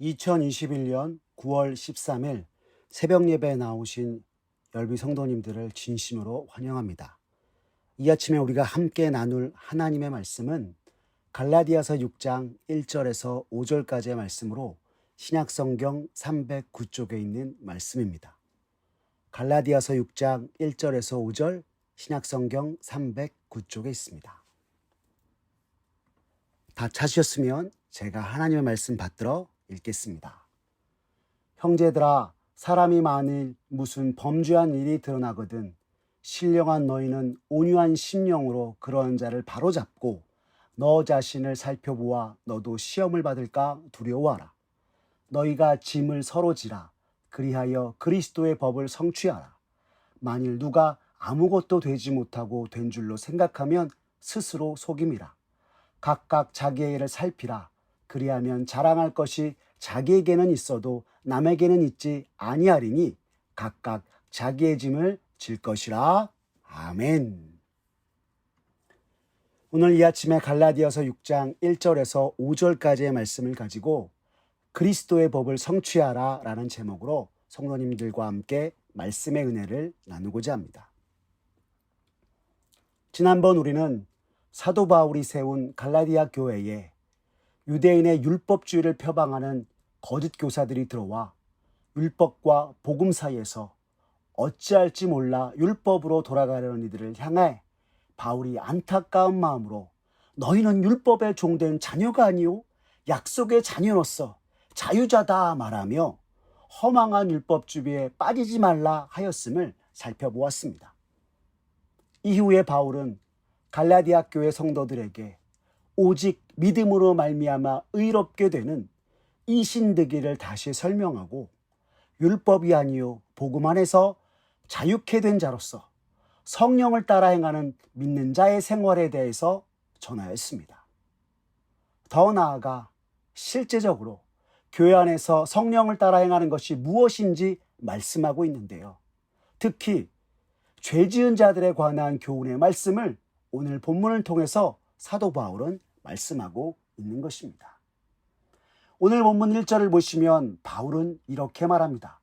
2021년 9월 13일 새벽 예배에 나오신 열비 성도님들을 진심으로 환영합니다. 이 아침에 우리가 함께 나눌 하나님의 말씀은 갈라디아서 6장 1절에서 5절까지의 말씀으로 신약성경 309쪽에 있는 말씀입니다. 갈라디아서 6장 1절에서 5절 신약성경 309쪽에 있습니다. 다 찾으셨으면 제가 하나님의 말씀 받들어 읽겠습니다. 형제들아, 사람이 만일 무슨 범죄한 일이 드러나거든 신령한 너희는 온유한 심령으로 그런 자를 바로잡고 너 자신을 살펴보아 너도 시험을 받을까 두려워하라. 너희가 짐을 서로 지라. 그리하여 그리스도의 법을 성취하라. 만일 누가 아무것도 되지 못하고 된 줄로 생각하면 스스로 속임이라. 각각 자기의 일을 살피라. 그리하면 자랑할 것이 자기에게는 있어도 남에게는 있지 아니하리니 각각 자기의 짐을 질 것이라. 아멘. 오늘 이 아침에 갈라디아서 6장 1절에서 5절까지의 말씀을 가지고 그리스도의 법을 성취하라 라는 제목으로 성도님들과 함께 말씀의 은혜를 나누고자 합니다. 지난번 우리는 사도 바울이 세운 갈라디아 교회에 유대인의 율법주의를 표방하는 거짓 교사들이 들어와 율법과 복음 사이에서 어찌할지 몰라 율법으로 돌아가려는 이들을 향해 바울이 안타까운 마음으로 너희는 율법의 종된 자녀가 아니오 약속의 자녀로서 자유자다 말하며 허망한 율법주의에 빠지지 말라 하였음을 살펴보았습니다. 이후에 바울은 갈라디아 교회 성도들에게 오직 믿음으로 말미암아 의롭게 되는 이신되기를 다시 설명하고 율법이 아니요 복음 안에서 자유케 된 자로서 성령을 따라 행하는 믿는 자의 생활에 대해서 전하였습니다. 더 나아가 실제적으로 교회 안에서 성령을 따라 행하는 것이 무엇인지 말씀하고 있는데요. 특히 죄 지은 자들에 관한 교훈의 말씀을 오늘 본문을 통해서 사도 바울은 말씀하고 있는 것입니다. 오늘 본문 1절을 보시면 바울은 이렇게 말합니다.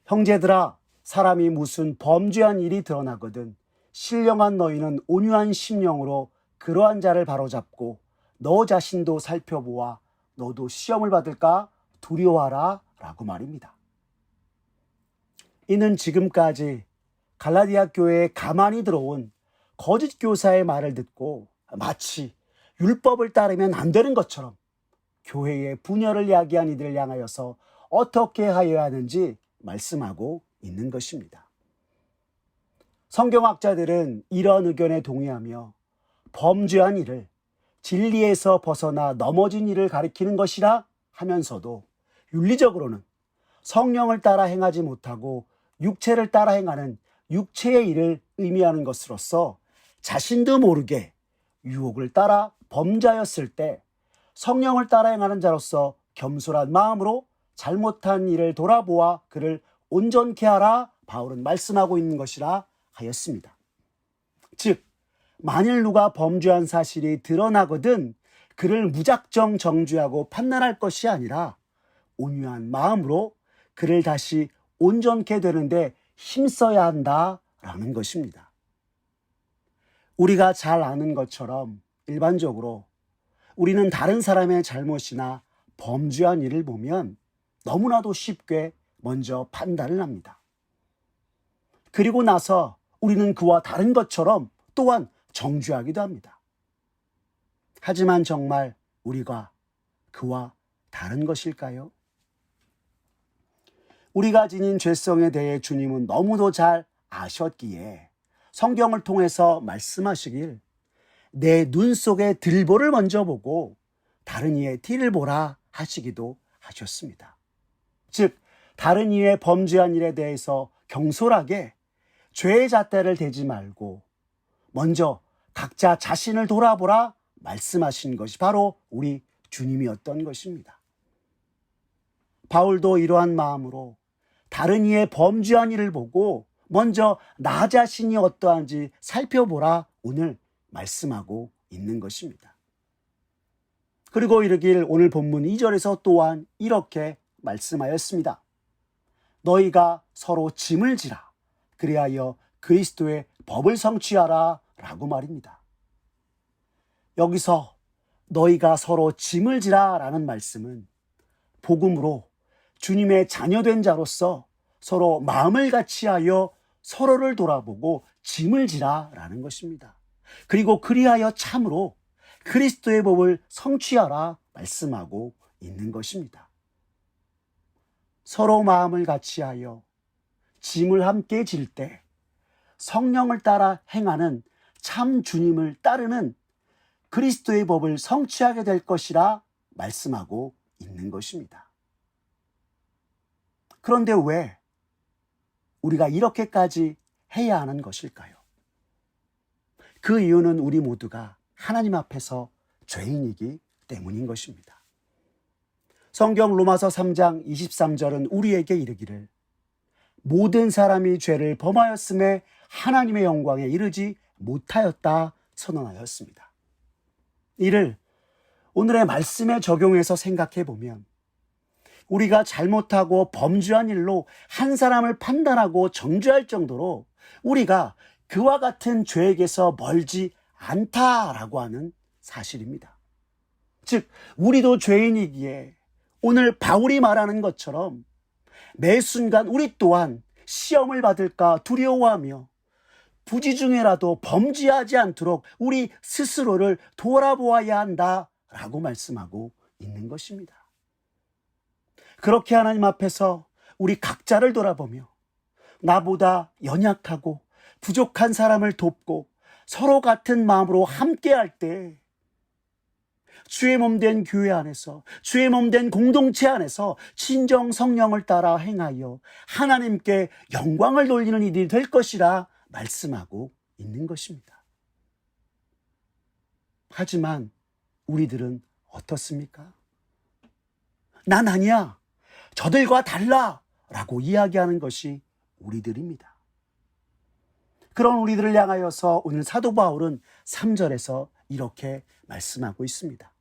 형제들아, 사람이 무슨 범죄한 일이 드러나거든 신령한 너희는 온유한 심령으로 그러한 자를 바로잡고 너 자신도 살펴보아 너도 시험을 받을까 두려워하라 라고 말입니다. 이는 지금까지 갈라디아 교회에 가만히 들어온 거짓 교사의 말을 듣고 마치 율법을 따르면 안 되는 것처럼 교회의 분열을 야기한 이들을 향하여서 어떻게 하여야 하는지 말씀하고 있는 것입니다. 성경학자들은 이러한 의견에 동의하며 범죄한 일을 진리에서 벗어나 넘어진 일을 가리키는 것이라 하면서도 윤리적으로는 성령을 따라 행하지 못하고 육체를 따라 행하는 육체의 일을 의미하는 것으로서 자신도 모르게 유혹을 따라 범죄하였을 때 성령을 따라 행하는 자로서 겸손한 마음으로 잘못한 일을 돌아보아 그를 온전케 하라 바울은 말씀하고 있는 것이라 하였습니다. 즉 만일 누가 범죄한 사실이 드러나거든 그를 무작정 정죄하고 판단할 것이 아니라 온유한 마음으로 그를 다시 온전케 되는데 힘써야 한다라는 것입니다. 우리가 잘 아는 것처럼 일반적으로 우리는 다른 사람의 잘못이나 범죄한 일을 보면 너무나도 쉽게 먼저 판단을 합니다. 그리고 나서 우리는 그와 다른 것처럼 또한 정죄하기도 합니다. 하지만 정말 우리가 그와 다른 것일까요? 우리가 지닌 죄성에 대해 주님은 너무도 잘 아셨기에 성경을 통해서 말씀하시길 내 눈 속에 들보를 먼저 보고 다른 이의 티를 보라 하시기도 하셨습니다. 즉 다른 이의 범죄한 일에 대해서 경솔하게 죄의 잣대를 대지 말고 먼저 각자 자신을 돌아보라 말씀하신 것이 바로 우리 주님이었던 것입니다. 바울도 이러한 마음으로 다른 이의 범죄한 일을 보고 먼저 나 자신이 어떠한지 살펴보라 오늘 말씀하고 있는 것입니다. 그리고 이르길 오늘 본문 2절에서 또한 이렇게 말씀하였습니다. 너희가 서로 짐을 지라. 그리하여 그리스도의 법을 성취하라. 라고 말입니다. 여기서 너희가 서로 짐을 지라 라는 말씀은 복음으로 주님의 자녀된 자로서 서로 마음을 같이하여 서로를 돌아보고 짐을 지라 라는 것입니다. 그리고 그리하여 참으로 그리스도의 법을 성취하라 말씀하고 있는 것입니다. 서로 마음을 같이하여 짐을 함께 질 때 성령을 따라 행하는 참 주님을 따르는 그리스도의 법을 성취하게 될 것이라 말씀하고 있는 것입니다. 그런데 왜 우리가 이렇게까지 해야 하는 것일까요? 그 이유는 우리 모두가 하나님 앞에서 죄인이기 때문인 것입니다. 성경 로마서 3장 23절은 우리에게 이르기를 모든 사람이 죄를 범하였음에 하나님의 영광에 이르지 못하였다 선언하였습니다. 이를 오늘의 말씀에 적용해서 생각해 보면 우리가 잘못하고 범죄한 일로 한 사람을 판단하고 정죄할 정도로 우리가 그와 같은 죄에게서 멀지 않다라고 하는 사실입니다. 즉 우리도 죄인이기에 오늘 바울이 말하는 것처럼 매 순간 우리 또한 시험을 받을까 두려워하며 부지 중에라도 범죄하지 않도록 우리 스스로를 돌아보아야 한다라고 말씀하고 있는 것입니다. 그렇게 하나님 앞에서 우리 각자를 돌아보며 나보다 연약하고 부족한 사람을 돕고 서로 같은 마음으로 함께할 때 주의 몸된 교회 안에서 주의 몸된 공동체 안에서 친정 성령을 따라 행하여 하나님께 영광을 돌리는 일이 될 것이라 말씀하고 있는 것입니다. 하지만 우리들은 어떻습니까? 난 아니야. 저들과 달라. 라고 이야기하는 것이 우리들입니다. 그런 우리들을 향하여서 오늘 사도 바울은 3절에서 이렇게 말씀하고 있습니다.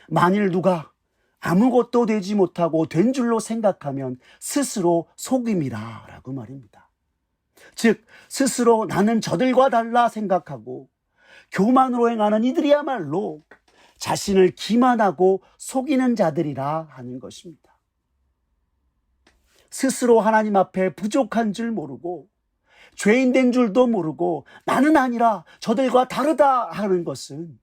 만일 누가 아무것도 되지 못하고 된 줄로 생각하면 스스로 속임이라 라고 말입니다. 즉 스스로 나는 저들과 달라 생각하고 교만으로 행하는 이들이야말로 자신을 기만하고 속이는 자들이라 하는 것입니다. 스스로 하나님 앞에 부족한 줄 모르고 죄인 된 줄도 모르고 나는 아니라 저들과 다르다 하는 것은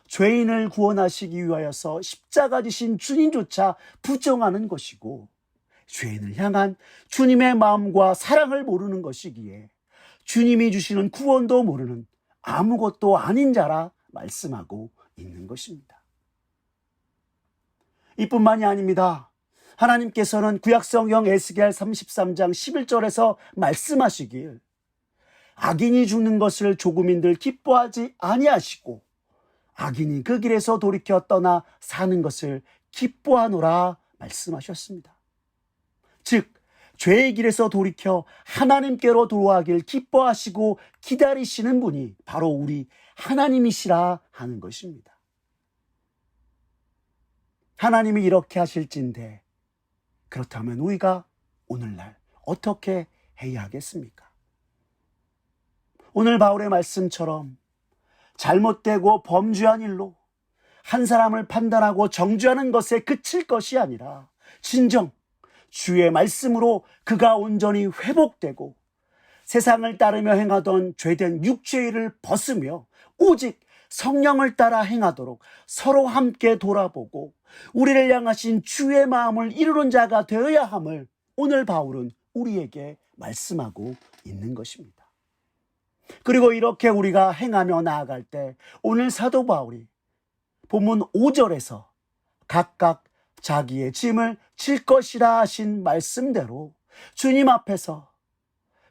죄인을 구원하시기 위하여서 십자가 지신 주님조차 부정하는 것이고 죄인을 향한 주님의 마음과 사랑을 모르는 것이기에 주님이 주시는 구원도 모르는 아무것도 아닌 자라 말씀하고 있는 것입니다. 이뿐만이 아닙니다. 하나님께서는 구약성경 에스겔 33장 11절에서 말씀하시길 악인이 죽는 것을 조금인들 기뻐하지 아니하시고 악인이 그 길에서 돌이켜 떠나 사는 것을 기뻐하노라 말씀하셨습니다. 즉 죄의 길에서 돌이켜 하나님께로 돌아가길 기뻐하시고 기다리시는 분이 바로 우리 하나님이시라 하는 것입니다. 하나님이 이렇게 하실진데 그렇다면 우리가 오늘날 어떻게 해야 하겠습니까? 오늘 바울의 말씀처럼 잘못되고 범죄한 일로 한 사람을 판단하고 정죄하는 것에 그칠 것이 아니라 진정 주의 말씀으로 그가 온전히 회복되고 세상을 따르며 행하던 죄된 육체의 일을 벗으며 오직 성령을 따라 행하도록 서로 함께 돌아보고 우리를 향하신 주의 마음을 이루는 자가 되어야 함을 오늘 바울은 우리에게 말씀하고 있는 것입니다. 그리고 이렇게 우리가 행하며 나아갈 때 오늘 사도 바울이 본문 5절에서 각각 자기의 짐을 질 것이라 하신 말씀대로 주님 앞에서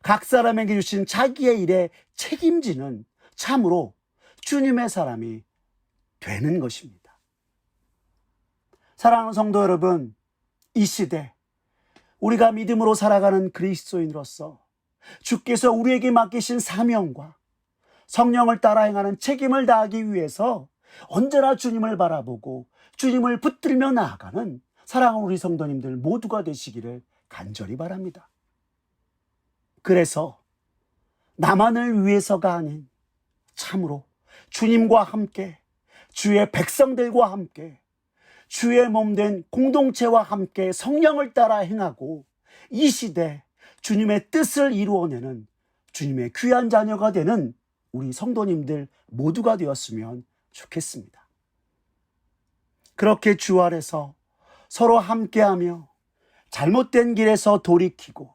각 사람에게 주신 자기의 일에 책임지는 참으로 주님의 사람이 되는 것입니다. 사랑하는 성도 여러분, 이 시대 우리가 믿음으로 살아가는 그리스도인으로서 주께서 우리에게 맡기신 사명과 성령을 따라 행하는 책임을 다하기 위해서 언제나 주님을 바라보고 주님을 붙들며 나아가는 사랑하는 우리 성도님들 모두가 되시기를 간절히 바랍니다. 그래서 나만을 위해서가 아닌 참으로 주님과 함께 주의 백성들과 함께 주의 몸된 공동체와 함께 성령을 따라 행하고 이 시대 주님의 뜻을 이루어내는 주님의 귀한 자녀가 되는 우리 성도님들 모두가 되었으면 좋겠습니다. 그렇게 주 안에서 서로 함께하며 잘못된 길에서 돌이키고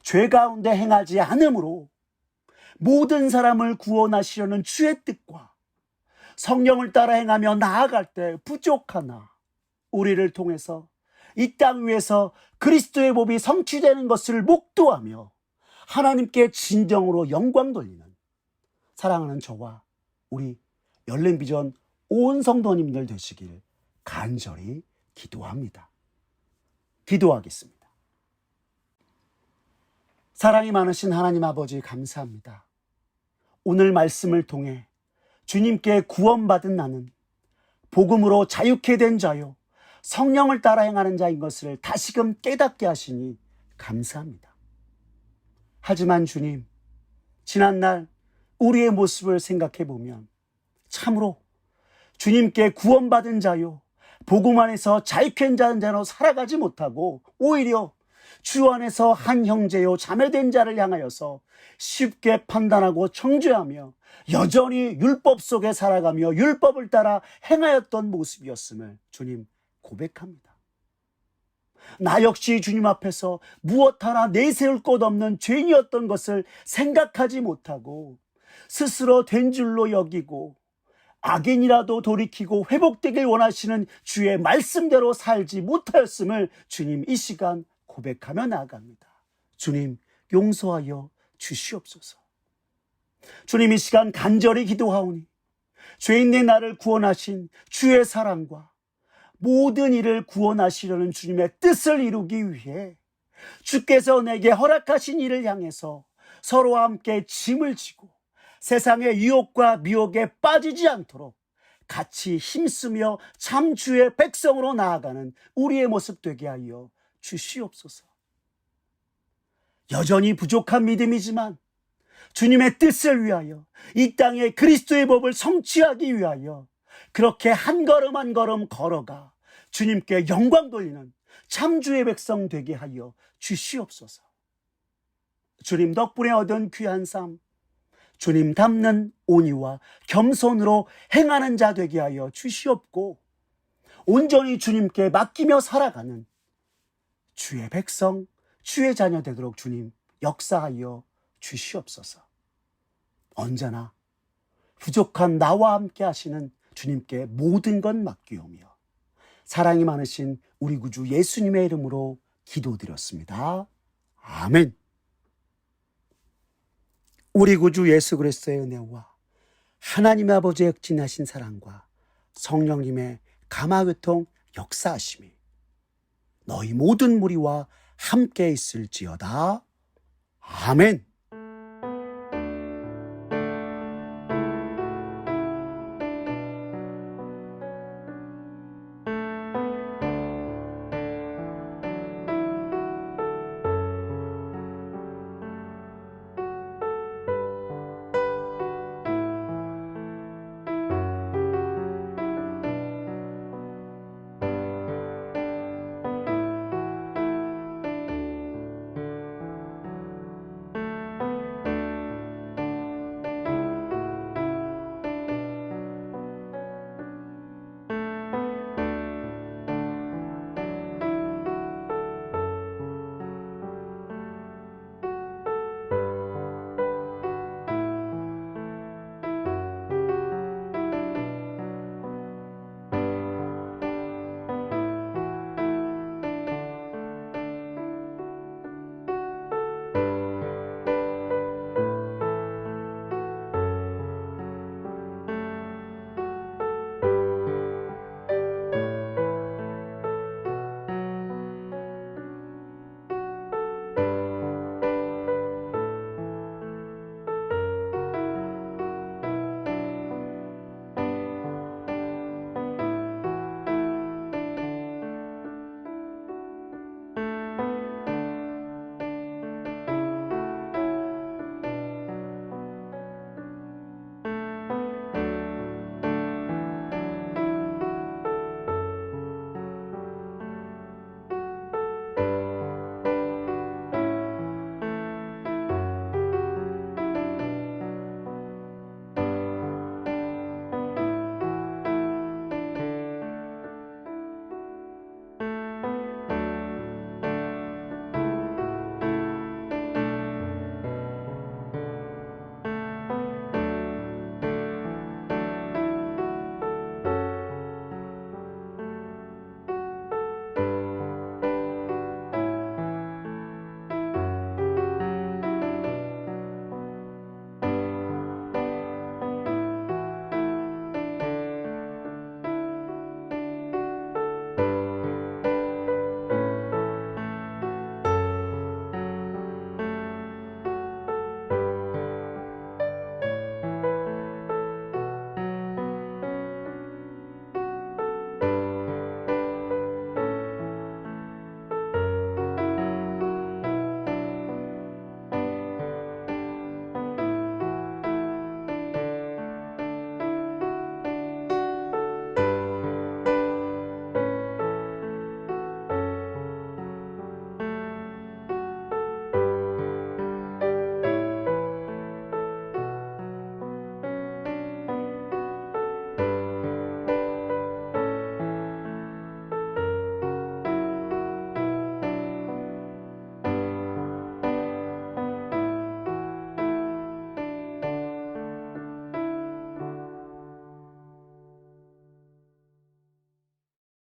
죄 가운데 행하지 않으므로 모든 사람을 구원하시려는 주의 뜻과 성령을 따라 행하며 나아갈 때 부족하나 우리를 통해서 이 땅 위에서 그리스도의 법이 성취되는 것을 목도하며 하나님께 진정으로 영광 돌리는 사랑하는 저와 우리 열린비전 온 성도님들 되시길 간절히 기도합니다. 기도하겠습니다. 사랑이 많으신 하나님 아버지 감사합니다. 오늘 말씀을 통해 주님께 구원받은 나는 복음으로 자유케 된 자요 성령을 따라 행하는 자인 것을 다시금 깨닫게 하시니 감사합니다. 하지만 주님, 지난날 우리의 모습을 생각해 보면 참으로 주님께 구원받은 자요 복음 안에서 자유케 된 자로 살아가지 못하고 오히려 주 안에서 한 형제요 자매된 자를 향하여서 쉽게 판단하고 정죄하며 여전히 율법 속에 살아가며 율법을 따라 행하였던 모습이었음을 주님 고백합니다. 나 역시 주님 앞에서 무엇 하나 내세울 것 없는 죄인이었던 것을 생각하지 못하고 스스로 된 줄로 여기고 악인이라도 돌이키고 회복되길 원하시는 주의 말씀대로 살지 못하였음을 주님 이 시간 고백하며 나아갑니다. 주님 용서하여 주시옵소서. 주님 이 시간 간절히 기도하오니 죄인된 나를 구원하신 주의 사랑과 모든 일을 구원하시려는 주님의 뜻을 이루기 위해 주께서 내게 허락하신 일을 향해서 서로와 함께 짐을 지고 세상의 유혹과 미혹에 빠지지 않도록 같이 힘쓰며 참 주의 백성으로 나아가는 우리의 모습 되게 하여 주시옵소서. 여전히 부족한 믿음이지만 주님의 뜻을 위하여 이 땅에 그리스도의 법을 성취하기 위하여 그렇게 한 걸음 한 걸음 걸어가 주님께 영광 돌리는 참 주의 백성 되게 하여 주시옵소서. 주님 덕분에 얻은 귀한 삶, 주님 닮는 온유와 겸손으로 행하는 자 되게 하여 주시옵고 온전히 주님께 맡기며 살아가는 주의 백성, 주의 자녀 되도록 주님 역사하여 주시옵소서. 언제나 부족한 나와 함께 하시는 주님께 모든 것 맡기오며 사랑이 많으신 우리 구주 예수님의 이름으로 기도드렸습니다. 아멘. 우리 구주 예수 그리스도의 은혜와 하나님 아버지의 극진하신 사랑과 성령님의 감화교통 역사하심이 너희 모든 무리와 함께 있을지어다. 아멘.